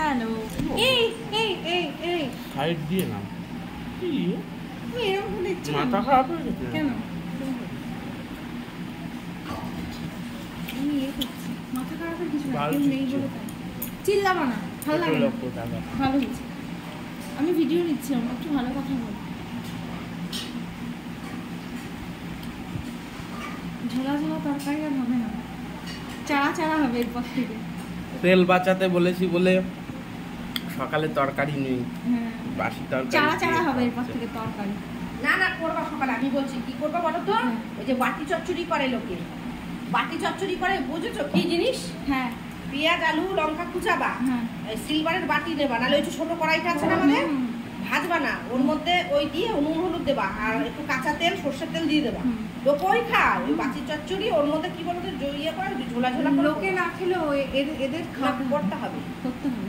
hello এই এই এই এই সাইড দিয়ে না কি এরকম দিচ্ছ মাথা খারাপ হয়ে গেছে কেন আমি করছি মাথা খারাপের কিছু না কেউ নেই বলে তাই চিল্লাবো না ভালো লাগে ভালো হয়েছে আমি ভিডিও নিচ্ছি আমরা একটু ভালো কথা বলি ঝোলা ঝোলা তরকারি আর হবে না চাড়া চাড়া হবে এরপর থেকে তেল বাঁচাতে বলেছি বলে সকালে তরকারি নেই হ্যাঁ বাসি তরকারি চাড়া চাড়া হবে এরপর থেকে তরকারি না না করবা সকালে আমি বলছি কি করবা বলো তো ওই যে বাটি চচ্চড়ি করে লোকে বাটি চচ্চড়ি করে বুঝেছো কি জিনিস হ্যাঁ পেঁয়াজ আলু লঙ্কা কুচাবা হ্যাঁ সিলভারের বাটি নেবা নাহলে ওই যে ছোট কড়াইটা আছে না আমাদের ভাজবা না ওর মধ্যে ওই দিয়ে নুন হলুদ দেবা আর একটু কাঁচা তেল সর্ষের তেল দিয়ে দেবা লোক ওই খায় ওই বাটি চচ্চড়ি ওর মধ্যে কি বলতো জড়িয়ে করে ঝোলা ঝোলা করে লোকে না খেলেও এদের খাওয়া করতে হবে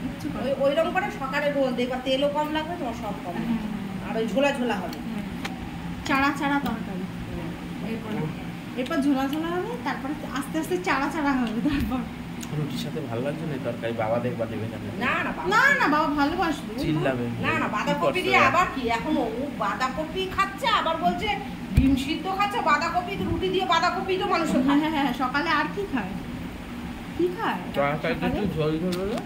কিচ্ছু ওই ওইরকম করে সকালে রোল দেখবা তেলও কম লাগবে তোমার সব কম আর ওই ঝোলা ঝোলা হবে চাড়া চাড়া তরকারি এরপর ঝোলা ঝোলা হবে তারপরে আস্তে আস্তে চাড়া চাড়া হবে তারপর রুটির সাথে ভালো লাগছে না তরকারি বাবা দেখবা দেবে না না না না বাবা ভালোবাসবে চিল্লাবে না না বাঁধাকপি দিয়ে আবার কি এখন ও বাঁধাকপি খাচ্ছে আবার বলছে ডিম সিদ্ধ খাচ্ছে বাঁধাকপি রুটি দিয়ে বাঁধাকপি তো মানুষ খায় হ্যাঁ হ্যাঁ সকালে আর কি খায় কি খায় তরকারিটা একটু ঝোল ঝোল হলো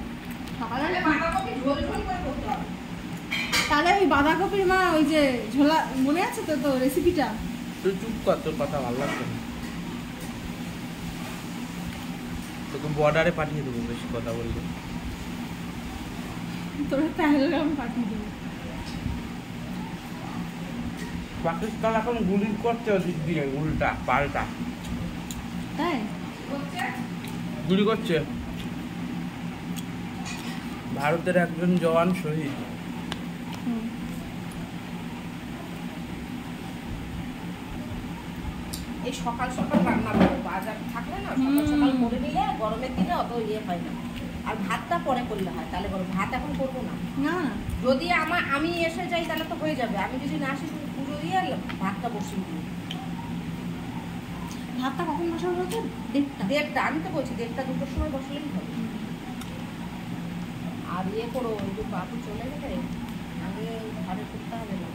সকালে বাঁধাকপি ঝোল ঝোল করে করতে হবে তাহলে ওই বাঁধাকপির মা ওই যে ঝোলা মনে আছে তো তো রেসিপিটা তুই চুপ কর তোর কথা ভালো লাগছে না তোকে বর্ডারে পাঠিয়ে দেবো বেশি কথা বললে তোরা পেহেলগাম পাঠিয়ে দেবো পাকিস্তান এখন গুলি করছে ওদিক দিয়ে উল্টা পাল্টা তাই গুলি করছে ভারতের একজন জওয়ান শহীদ এই সকাল সকাল রান্না করবো বাজার থাকলে না সকাল সকাল করে নিলে গরমের দিনে অত ইয়ে হয় না আর ভাতটা পরে করলে হয় তাহলে বলো ভাত এখন করবো না না যদি আমি এসে যাই তাহলে তো হয়ে যাবে আমি যদি না আসি পুজো দিয়ে ভাতটা বসিয়ে দিই ভাতটা কখন বসাবো বলতো 1:30 আমি তো বলছি 1:30-2টার সময় বসলেই হবে আর ইয়ে করো ওই যে বাবু চলে গেলে আমি ঘরে করতে হবে না